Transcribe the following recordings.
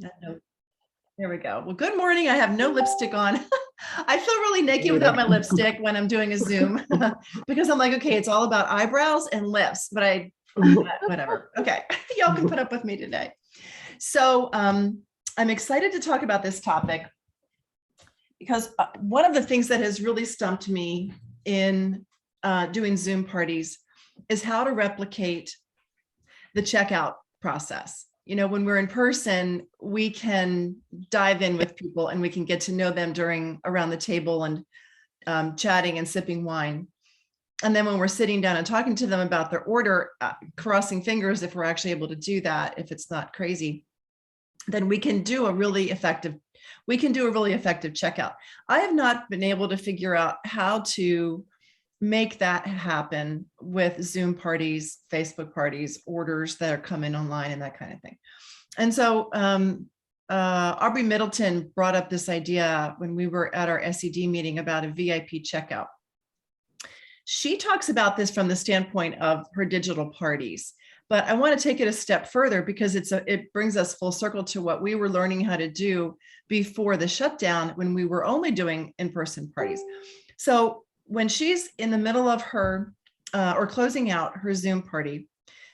No. There we go. Well, good morning. I have no lipstick on. I feel really naked without my lipstick when I'm doing a Zoom because I'm like, okay, it's all about eyebrows and lips, but whatever. Okay. Y'all can put up with me today. So I'm excited to talk about this topic because one of the things that has really stumped me in doing Zoom parties is how to replicate the checkout process. You know, when we're in person, we can dive in with people and we can get to know them around the table and chatting and sipping wine. And then when we're sitting down and talking to them about their order, crossing fingers if we're actually able to do that, if it's not crazy, then we can do a really effective checkout. I have not been able to figure out how to make that happen with Zoom parties, Facebook parties, orders that are coming online and that kind of thing. And so Aubrey Middleton brought up this idea when we were at our SED meeting about a VIP checkout. She talks about this from the standpoint of her digital parties, but I want to take it a step further because it brings us full circle to what we were learning how to do before the shutdown when we were only doing in-person parties. So when she's in the middle of her or closing out her Zoom party,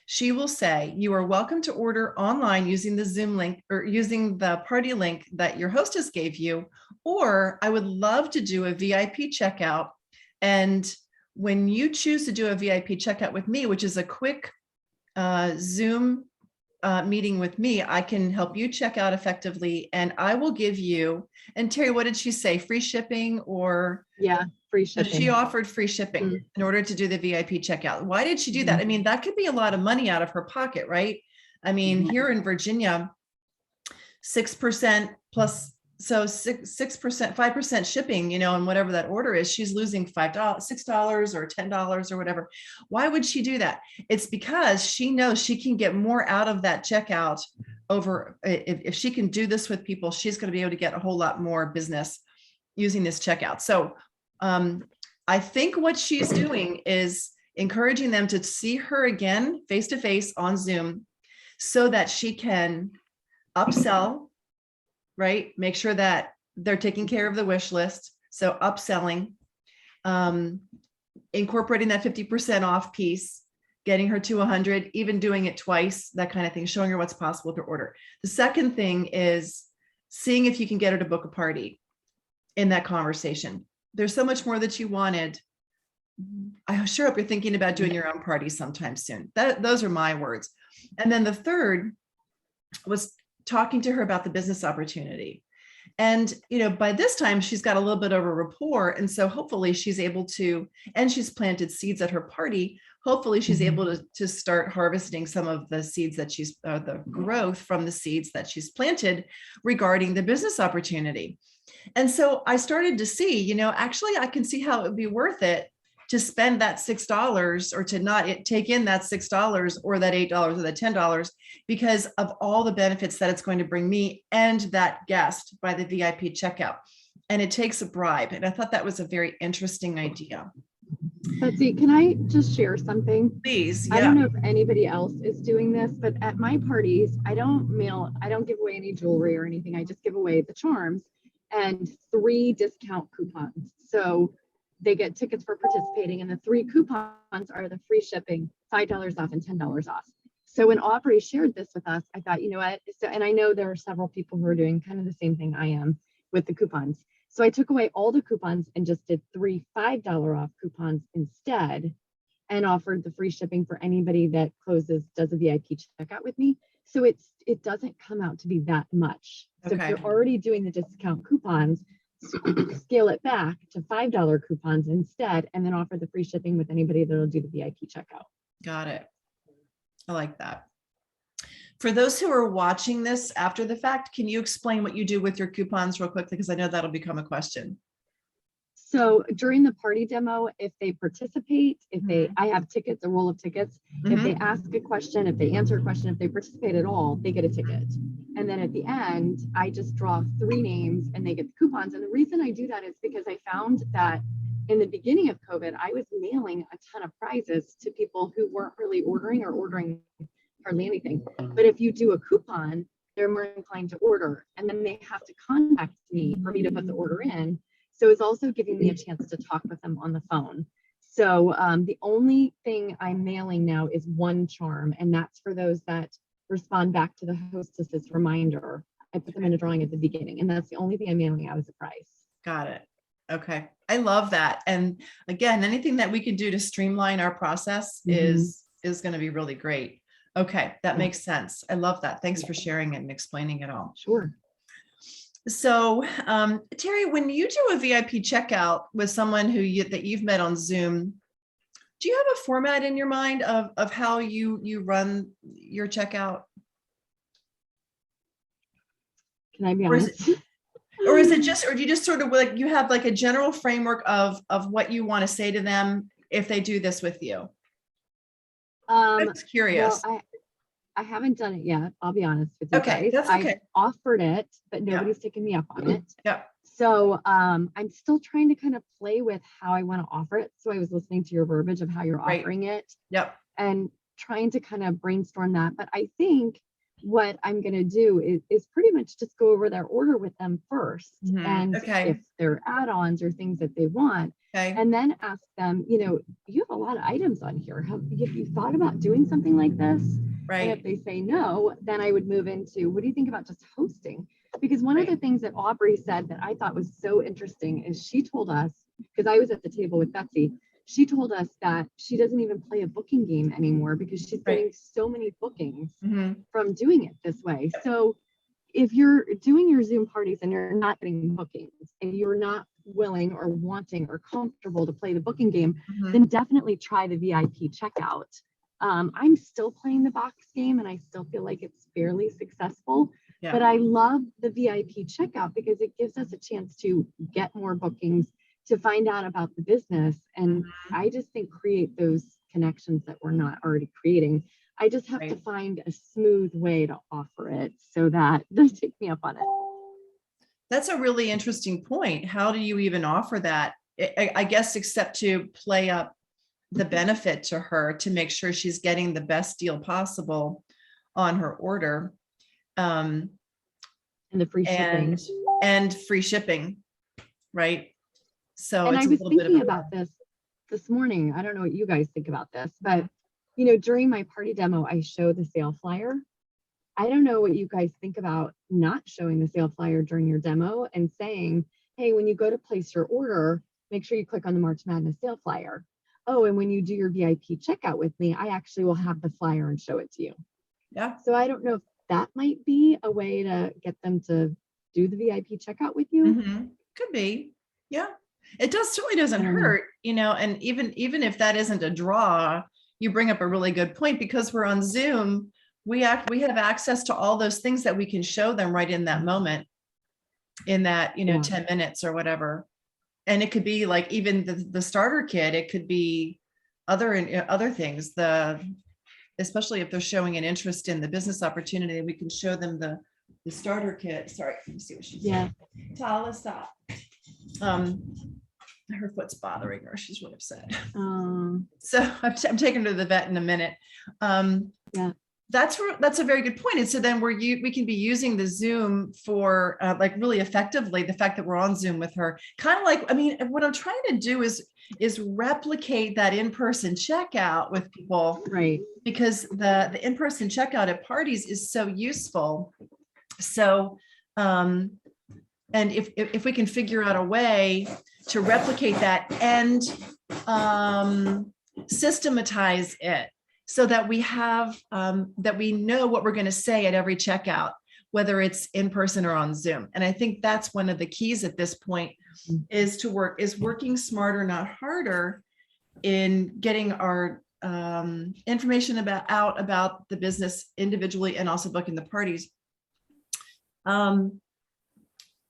she will say, you are welcome to order online using the Zoom link or using the party link that your hostess gave you, or I would love to do a VIP checkout. And when you choose to do a VIP checkout with me, which is a quick Zoom meeting with me, I can help you check out effectively. And I will give you, and Terry, what did she say? Free shipping or? Yeah, free shipping. She offered free shipping in order to do the VIP checkout. Why did she do that? I mean, that could be a lot of money out of her pocket, right? I mean, here in Virginia, 6% plus, so 6%, 5% shipping, you know, and whatever that order is, she's losing $6 or $10 or whatever. Why would she do that? It's because she knows she can get more out of that checkout over. If she can do this with people, she's going to be able to get a whole lot more business using this checkout. So I think what she's doing is encouraging them to see her again face-to-face on Zoom so that she can upsell, right? Make sure that they're taking care of the wish list. So upselling, incorporating that 50% off piece, getting her to 100, even doing it twice, that kind of thing, showing her what's possible with her order. The second thing is seeing if you can get her to book a party in that conversation. There's so much more that you wanted. I sure hope you're thinking about doing your own party sometime soon. Those are my words. And then the third was talking to her about the business opportunity. And, you know, by this time she's got a little bit of a rapport. And so hopefully she's able to, and she's planted seeds at her party. Hopefully she's able to start harvesting some of the seeds that the growth from the seeds that she's planted regarding the business opportunity. And so I started to see, you know, actually I can see how it would be worth it to spend that $6 or to not take in that $6 or that $8 or that $10 because of all the benefits that it's going to bring me and that guest by the VIP checkout. And it takes a bribe. And I thought that was a very interesting idea. Betsy, can I just share something? Please. Yeah. I don't know if anybody else is doing this, but at my parties, I don't give away any jewelry or anything. I just give away the charms and 3 discount coupons. So they get tickets for participating, and the 3 coupons are the free shipping, $5 off and $10 off. So when Aubrey shared this with us, I thought, you know what? So, and I know there are several people who are doing kind of the same thing I am with the coupons. So I took away all the coupons and just did 3 $5 off coupons instead, and offered the free shipping for anybody that does a VIP checkout with me. So it doesn't come out to be that much. So if you're already doing the discount coupons, scale it back to $5 coupons instead, and then offer the free shipping with anybody that'll do the VIP checkout. Got it. I like that. For those who are watching this after the fact, can you explain what you do with your coupons real quickly? Because I know that'll become a question. So during the party demo, if they participate, I have tickets, a roll of tickets. If they ask a question, if they answer a question, if they participate at all, they get a ticket. And then at the end, I just draw 3 names and they get the coupons. And the reason I do that is because I found that in the beginning of COVID, I was mailing a ton of prizes to people who weren't really ordering or ordering hardly anything. But if you do a coupon they're more inclined to order. And then they have to contact me for me to put the order in. So it's also giving me a chance to talk with them on the phone. So the only thing I'm mailing now is one charm, and that's for those that respond back to the hostess's reminder. I put them in a drawing at the beginning, and that's the only thing I'm mailing out as a prize. Got it. Okay. I love that. And again, anything that we can do to streamline our process is going to be really great. Okay. That makes sense. I love that. Thanks for sharing it and explaining it all. Sure. So, Terry, when you do a VIP checkout with someone that you've met on Zoom, do you have a format in your mind of how you run your checkout? Can I be honest? Or do you just sort of like, you have like a general framework of what you want to say to them if they do this with you? I'm just curious. Well, I haven't done it yet. I'll be honest with you Okay, guys. that's okay. I offered it, but nobody's taken me up on it. Yeah. So I'm still trying to kind of play with how I want to offer it. So I was listening to your verbiage of how you're Right. offering it. Yep. And trying to kind of brainstorm that. But I think what I'm going to do is pretty much just go over their order with them first. Mhm. And Okay. if there are add-ons or things that they want, Okay. and then ask them, you have a lot of items on here. Have you thought about doing something like this? And if Right. they say no, then I would move into, what do you think about just hosting? Because one of Right. the things that Aubrey said that I thought was so interesting is she told us, because I was at the table with Betsy, she told us that she doesn't even play a booking game anymore because she's Right. getting so many bookings Mhm. from doing it this way. So if you're doing your Zoom parties and you're not getting bookings and you're not willing or wanting or comfortable to play the booking game, Mhm. then definitely try the VIP checkout. I'm still playing the box game and I still feel like it's fairly successful, Yeah. but I love the VIP checkout because it gives us a chance to get more bookings, to find out about the business. And I just think create those connections that we're not already creating. I just have to Right. find a smooth way to offer it so that they take me up on it. That's a really interesting point. How do you even offer that? I guess except to play up the benefit to her to make sure she's getting the best deal possible on her order. And the free shipping. And free shipping, right? So And it's I a was little bit thinking of about this morning. I don't know what you guys think about this, but during my party demo, I show the sale flyer. I don't know what you guys think about not showing the sale flyer during your demo and saying, hey, when you go to place your order, make sure you click on the March Madness sale flyer. Oh, and when you do your VIP checkout with me, I actually will have the flyer and show it to you. Yeah. So I don't know if that might be a way to get them to do the VIP checkout with you. Mhm. Could be. Yeah. It certainly doesn't hurt, and even if that isn't a draw, you bring up a really good point because we're on Zoom. We have access to all those things that we can show them right in that moment, in that, Yeah. 10 minutes or whatever. And it could be like even the starter kit, it could be other things, especially if they're showing an interest in the business opportunity, we can show them the starter kit. Sorry, let me see what she's saying. Tala, stop. Her foot's bothering her. She's really upset. So I'm taking her to the vet in a minute. Yeah. That's a very good point. And so then we can be using the Zoom for like really effectively, the fact that we're on Zoom with her, kind of like, what I'm trying to do is replicate that in-person checkout with people, Right. because the in-person checkout at parties is so useful. So, and if we can figure out a way to replicate that and systematize it, so that we have that we know what we're going to say at every checkout, whether it's in person or on Zoom. And I think that's one of the keys at this point is working smarter, not harder, in getting our information about the business individually and also booking the parties.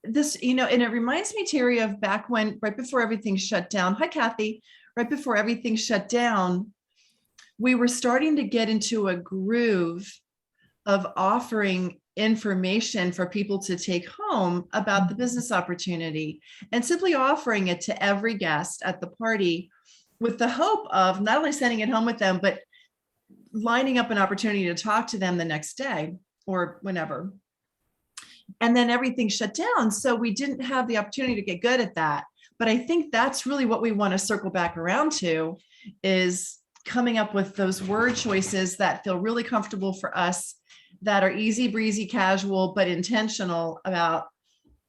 This, and it reminds me, Terry, of back when, right before everything shut down. Hi, Kathy. Right before everything shut down, we were starting to get into a groove of offering information for people to take home about the business opportunity, and simply offering it to every guest at the party with the hope of not only sending it home with them, but lining up an opportunity to talk to them the next day or whenever. And then everything shut down. So we didn't have the opportunity to get good at that. But I think that's really what we want to circle back around to, is coming up with those word choices that feel really comfortable for us, that are easy breezy, casual, but intentional about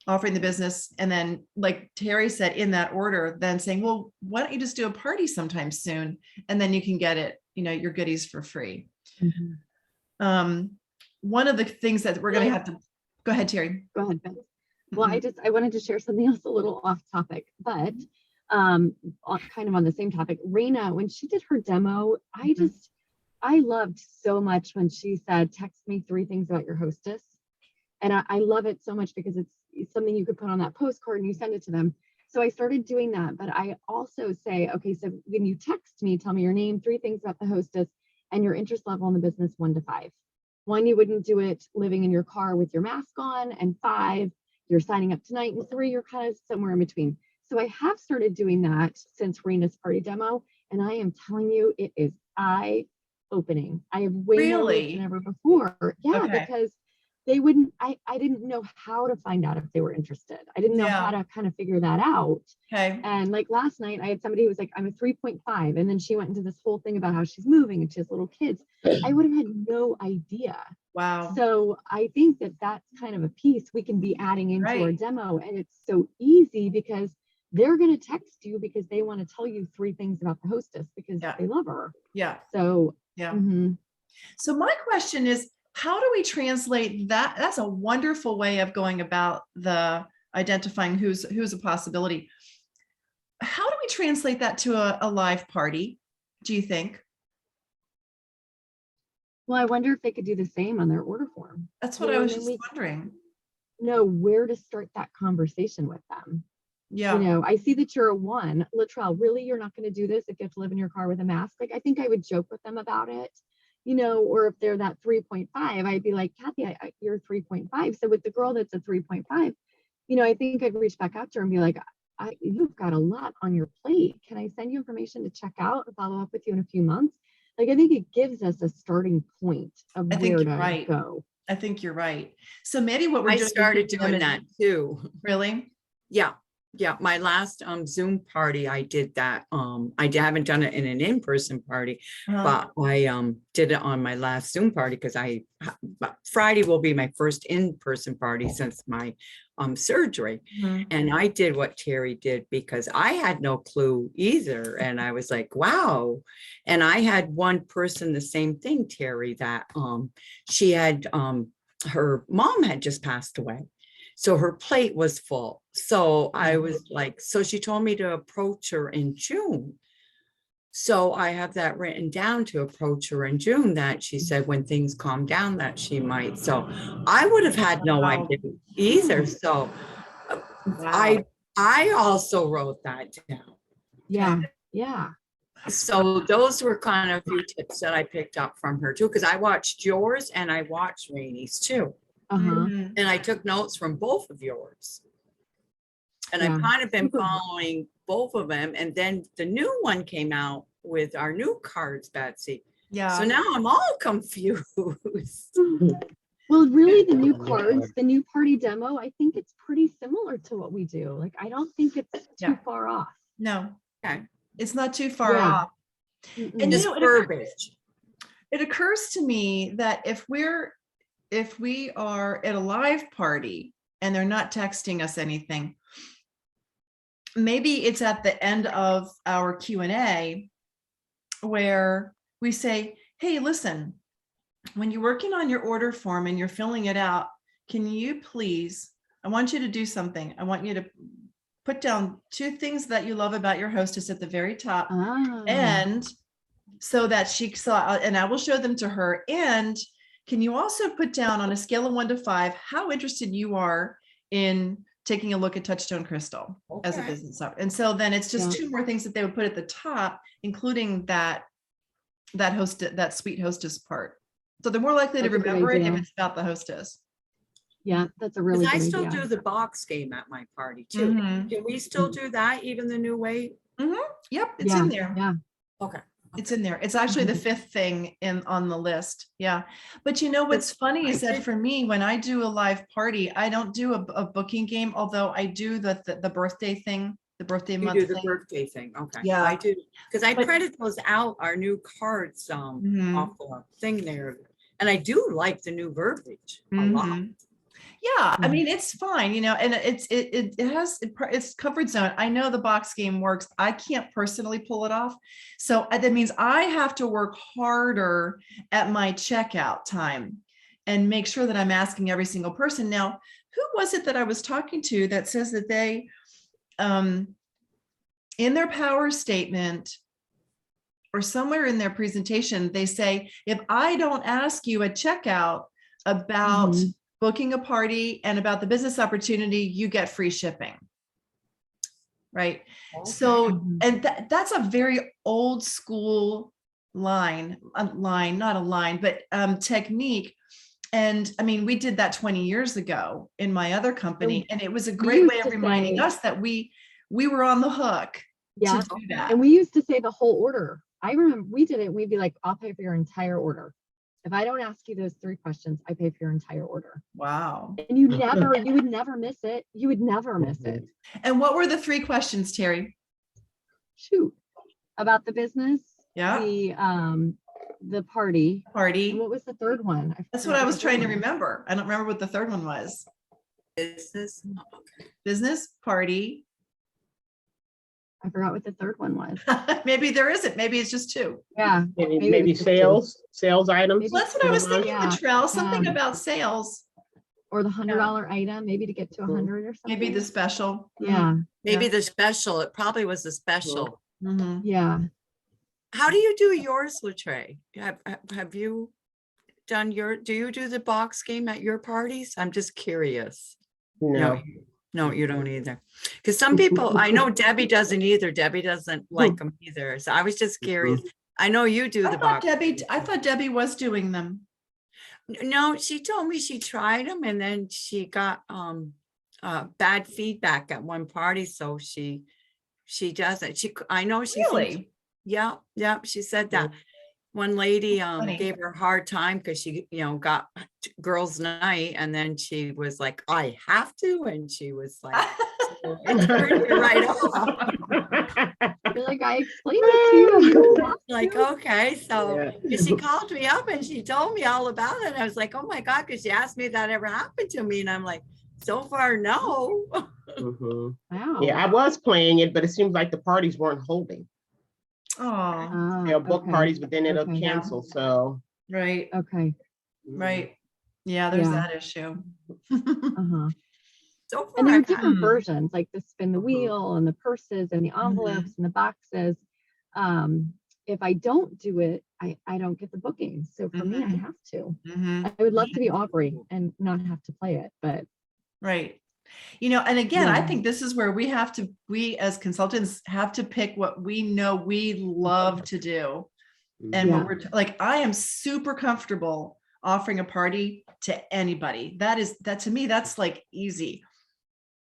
offering the business. And then, like Terry said, in that order, then saying, well, why don't you just do a party sometime soon? And then you can get it, your goodies for free. One of the things that we're going to have to go ahead, Terry. Go ahead, Ben. Well, I wanted to share something else a little off topic, but kind of on the same topic. Raina, when she did her demo, I loved so much when she said, text me 3 things about your hostess. And I love it so much because it's something you could put on that postcard and you send it to them. So I started doing that, but I also say, okay, so when you text me, tell me your name, 3 things about the hostess, and your interest level in the business, 1 to 5. 1, you wouldn't do it living in your car with your mask on, and 5, you're signing up tonight, and 3, you're kind of somewhere in between. So I have started doing that since Raina's party demo, and I am telling you, it is eye-opening. I have way more leads than ever before. Yeah, Okay. because they wouldn't, I didn't know how to find out if they were interested. I didn't know how to kind of figure that out. Okay. And like last night, I had somebody who was like, I'm a 3.5. And then she went into this whole thing about how she's moving and she has little kids. I would have had no idea. Wow. So I think that that's kind of a piece we can be adding into our demo. And it's so easy because they're going to text you because they want to tell you 3 things about the hostess because they love her. Yeah. So, So my question is, how do we translate that? That's a wonderful way of going about the identifying who's a possibility. How do we translate that to a live party, do you think? Well, I wonder if they could do the same on their order form. That's what I was just wondering. Know where to start that conversation with them. Yeah. I see that you're a 1. Latrell, really, you're not going to do this if you have to live in your car with a mask? Like, I think I would joke with them about it. Or if they're that 3.5, I'd be like, Kathy, you're 3.5. So with the girl that's a 3.5, I think I'd reach back out to her and be like, you've got a lot on your plate. Can I send you information to check out and follow up with you in a few months? Like, I think it gives us a starting point of where to go. I think you're right. So maybe what we're doing. I started doing that too. Really? Yeah. Yeah, my last Zoom party, I did that. I haven't done it in an in-person party, but I did it on my last Zoom party because Friday will be my first in-person party since my surgery. And I did what Terry did because I had no clue either. And I was like, wow. And I had one person, the same thing, Terry, that she had her mom had just passed away. So her plate was full. So I was like, so she told me to approach her in June. So I have that written down to approach her in June, that she said when things calm down that she might. So I would have had no idea either. So I also wrote that down. Yeah. Yeah. So those were kind of a few tips that I picked up from her too, because I watched yours and I watched Rainie's too. And I took notes from both of yours. And I've kind of been following both of them. And then the new one came out with our new cards, Betsy. Yeah. So now I'm all confused. Well, really, the new cards, the new party demo, I think it's pretty similar to what we do. Like, I don't think it's too far off. No. Okay. It's not too far off. And just verbiage. It occurs to me that if we are at a live party and they're not texting us anything, maybe it's at the end of our Q&A where we say, hey, listen, when you're working on your order form and you're filling it out, can you please, I want you to do something. I want you to put down 2 things that you love about your hostess at the very top. And so that she saw, and I will show them to her. And can you also put down on a scale of 1 to 5, how interested you are in taking a look at Touchstone Crystal as a business owner? And so then it's just 2 more things that they would put at the top, including that sweet hostess part. So they're more likely to remember it if it's about the hostess. Yeah, that's a really good idea. I still do the box game at my party too. Can we still do that even the new way? Yep, it's in there. Yeah. Okay. It's in there. It's actually the fifth thing on the list. Yeah. But you know, what's funny is that for me, when I do a live party, I don't do a booking game, although I do the birthday thing, the birthday You month do the thing. birthday thing, okay. Yeah. I do, because I But- printed those out, our new cards, Mhm. off the thing there. And I do like the new verbiage a lot. Mhm. Yeah, I Mhm. mean, it's fine, and it's comfort zone. I know the box game works. I can't personally pull it off. So that means I have to work harder at my checkout time and make sure that I'm asking every single person. Now, who was it that I was talking to that says that they, in their power statement or somewhere in their presentation, they say, if I don't ask you at checkout about Mhm. booking a party and about the business opportunity, you get free shipping. Right. So, Mhm. and that's a very old school technique. And I mean, we did that 20 years ago in my other company, and it was a great used way of to reminding say- us that we were on the hook Yeah. to do that. And we used to say the whole order. I remember we did it. We'd be like, I'll pay for your entire order. If I don't ask you those 3 questions, I pay for your entire order. Wow. And you would never miss it. You would never miss it. And what were the 3 questions, Terry? Shoot. About the business, Yeah. the party. And Party. what was the third one? That's forgot what I was the third trying to one. remember. I don't remember what the third one was. Business, Business, party. I forgot what the third one was. Maybe there isn't. Maybe it's just 2. Yeah. Maybe Maybe it's just sales items. Maybe- Well, that's what I was thinking, Yeah. Latrell, something Yeah. about sales, Or the $100 item, maybe to get to 100 or something. maybe the special. Yeah. maybe the special, it probably was the special. Mhm. Yeah. How do you do yours, Latre? Have you done do you do the box game at your parties? I'm just curious. No. No, you don't either. Because some people, I know Debbie doesn't either. Debbie doesn't like them either. So I was just curious. I know you do I the thought box. I thought Debbie was doing them. No, she told me she tried them and then she got bad feedback at one party. So she doesn't. I know she thinks- Really? yeah, she said that. One lady funny. gave her a hard time because she, got girls' night and then she was like, I have to. And she was like, it turned you right off. I feel like I explained it to you. Like, okay, so Yeah. and she called me up and she told me all about it. I was like, oh my God, because she asked me if that ever happened to me. And I'm like, so far, no. Mhm. Wow. Yeah, I was playing it, but it seems like the parties weren't holding. Oh, Ah, They'll book okay, parties, but then it'll okay. cancel, so. right, Okay. right. Yeah, there's Yeah. that issue. Uh-huh. So far, And there are I've had- different Hmm. versions, like the spin the Mhm. wheel and the purses and the envelopes and the boxes. If I don't do it, I don't get the booking. So for me, I Mhm. have to. Mhm. I would love to be Aubrey and not have to play it, but Right. And again, I Yeah. think this is where we as consultants have to pick what we know we love to do. And what Yeah. like, I am super comfortable offering a party to anybody. That to me, that's like easy.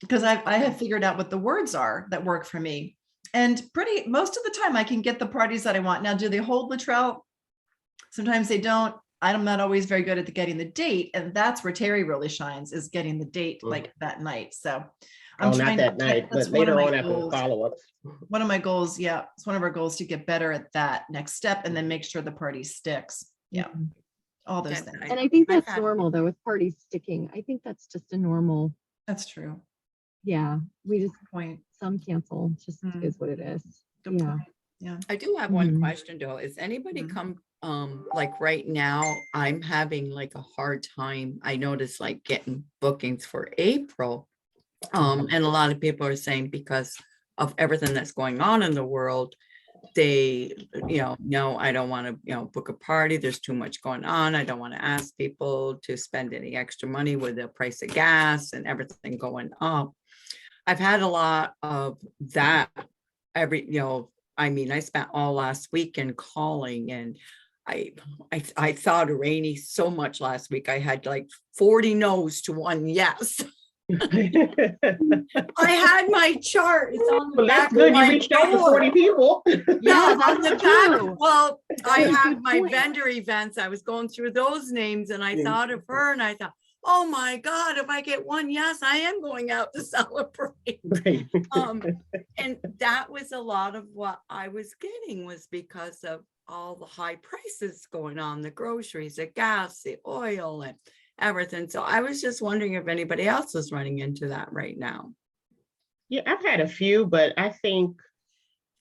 Because I have figured out what the words are that work for me. And most of the time I can get the parties that I want. Now, do they hold Latrell? Sometimes they don't. I'm not always very good at getting the date. And that's where Terry really shines, is getting the date like that night. So Oh, not trying that night, that's but one of later my on after the goals. follow-ups. One of my goals, yeah, it's one of our goals to get better at that next step and then make sure the party sticks. Yeah, Mhm. all those Yeah, things. And I think I've that's had- normal though with parties sticking. I think that's just a normal, That's true. yeah, we just, Good point. some cancel, just Mm. is what it is. Good Yeah. point. I do have one Mhm. question though. Is anybody Mhm. come, like right now, I'm having like a hard time. I noticed like getting bookings for April. And a lot of people are saying because of everything that's going on in the world, they, no, I don't want to, book a party. There's too much going on. I don't want to ask people to spend any extra money with the price of gas and everything going up. I've had a lot of that I spent all last weekend calling and I thought of Rainey so much last week. I had like 40 no's to 1 yes. I had my chart. It's on the Well, back that's of good. You my reached out to door. 40 people. Yeah, that's on the back. true. Well, I That's a have good my point. vendor events. I was going through those names and I Yeah. thought of her and I thought, oh my God, if I get one, yes, I am going out to celebrate. Right. And that was a lot of what I was getting was because of all the high prices going on, the groceries, the gas, the oil and everything. So I was just wondering if anybody else was running into that right now. Yeah, I've had a few, but I think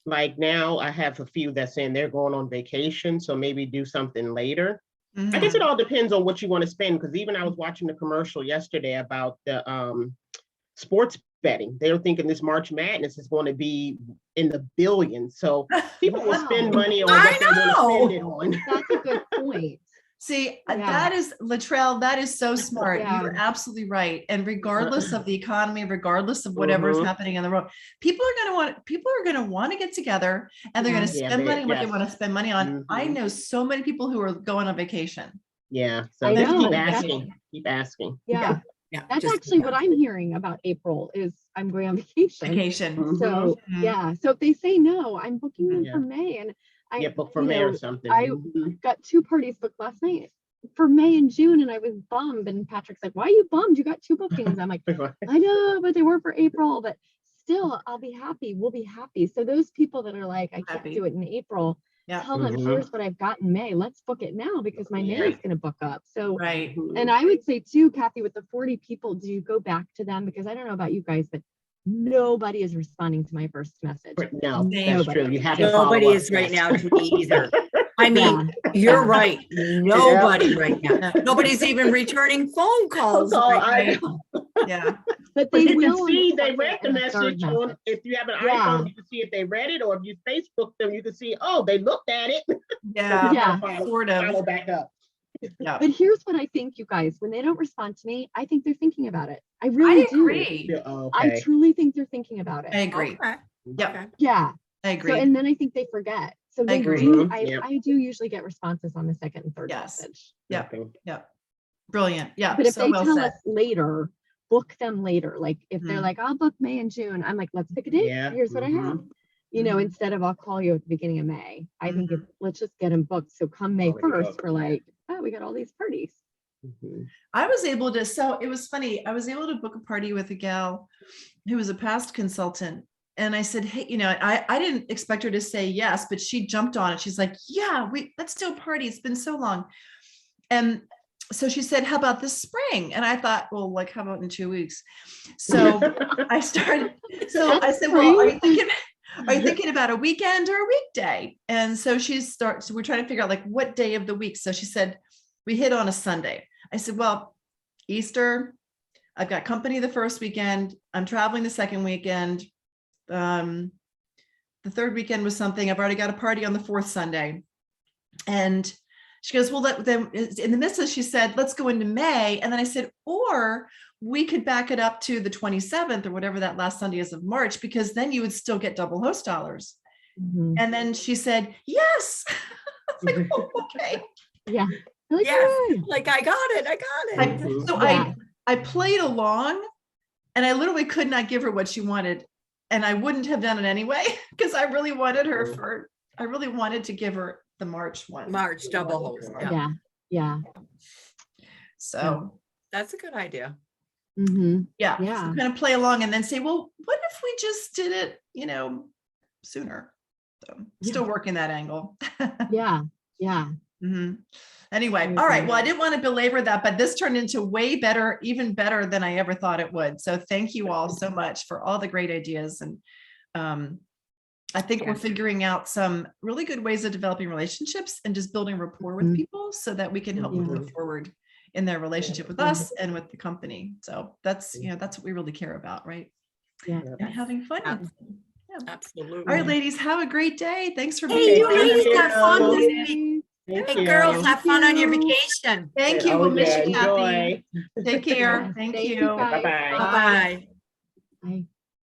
like now I have a few that's saying they're going on vacation, so maybe do something later. I guess it all depends on what you want to spend, because even I was watching the commercial yesterday about the sports betting. They were thinking this March Madness is going to be in the billions. So people will spend Wow. money on I what they want to know. spend it on. That's a good point. See, Yeah. that is Latrell, that is so smart. Yeah. You're absolutely right. And regardless of the economy, regardless of whatever is Mhm. happening in the world, people are going to want to get to get and they're Yeah. going to Yeah, spend money on what they yes. want to spend money on. I Mhm. know so many people who are going on vacation. Yeah, so I just know, keep that's- asking, keep asking. Yeah, Yeah. that's just- actually what I'm hearing about April is I'm going on vacation. Vacation. So Mhm. yeah, so if they say no, I'm booking them Yeah. for May, and I Yeah, book for you May or know, something. I- Mhm. got 2 parties booked last night for May and June, and I was bummed. And Patrick's like, "Why are you bummed? You got 2 bookings." I'm like, "I know, but they were for April, but still, I'll be happy. We'll be happy." So those people that are like, "I can't Happy. do it in April," Yeah. tell them, Mhm. "Here's what I've got in May. Let's book it now because my May Yeah. is going to book up." So. Right. And I would say too, Kathy, with the 40 people, do you go back to them? Because I don't know about you guys, but nobody is responding to my first message. No, that's Nobody. true. You have to follow Nobody up, is right yes. now to me either. I mean, Yeah. you're Yeah. right. Nobody right now. Yeah. Nobody's even returning phone calls. call, right I- now. Yeah. But But they you can will on see the they second read the and the third message on, message. if you have an Yeah. iPhone, you can see if they read it, or if you Facebook them, you can see, oh, they looked at it. Yeah. Yeah. Sort Follow of. back up. Yeah. But here's what I think, you guys, when they don't respond to me, I think they're thinking about it. I I really do. agree. Yeah, I okay. truly think they're thinking about I it. agree. Okay. Yep. Okay. Yeah. I So, agree. and then I think they forget. So they agree. do, Mhm. Yep. I do usually get responses on the second and third Yes. message. Yeah. Okay. Yeah. Brilliant. Yeah. But if So they well tell said. us later, book them later. Like if they're Mhm. like, "I'll book May and June," I'm like, "Let's pick a date. Yeah, Here's what I have." You know, Mhm. instead of I'll call you at the beginning of May. I think Mhm. let's just get them booked. So come May Already 1st, booked. we're like, "Oh, we got all these parties." Mhm. I was able to, so it was funny. I was able to book a party with a gal who was a past consultant. And I said, hey, I didn't expect her to say yes, but she jumped on it. She's like, yeah, let's do a party. It's been so long. And so she said, how about this spring? And I thought, well, like, how about in 2 weeks? So I started, so I That's said, well, are spring. you thinking about a weekend or a weekday? And so so we're trying to figure out like what day of the week. So she said, we hit on a Sunday. I said, well, Easter, I've got company the first weekend. I'm traveling the second weekend. The third weekend was something. I've already got a party on the fourth Sunday. And she goes, well, then in the midst of, she said, let's go into May. And then I said, or we could back it up to the 27th or whatever that last Sunday is of March, because then you would still get double host dollars. Mhm. And then she said, yes. I was like, oh, okay. Yeah. They're like, Yes. "Yay." Like I got it. I got it. Mhm. So Yeah. I played along and I literally could not give her what she wanted. And I wouldn't have done it anyway, because I really wanted her I really wanted to give her the March one. March double host. Yeah. Yeah. Yeah. So That's a good idea. hmm yeah, so Yeah. kind of play along and then say, well, what if we just did it, sooner? So still working that angle. Yeah. Yeah. Mhm. Anyway, I all right. agree. Well, I didn't want to belabor that, but this turned into way better, even better than I ever thought it would. So thank you all so much for all the great ideas. And I think we're Yeah. figuring out some really good ways of developing relationships and just building rapport with Mhm. people so that we can help them Yeah. move forward in their relationship with Yeah. us and with the company. So that's what we really care about, right? Yeah. And having fun. Yeah. with them. Absolutely. All right, ladies, have a great day. Thanks for Hey, being you here. ladies have fun this Thank week. Thank Hey, you. girls, have fun on your you. vacation. Thank you. Oh, We'll miss yeah, you, Kathy. enjoy. Take care. Yeah. Thank Thank you. you guys. Bye-bye. Bye-bye. Bye.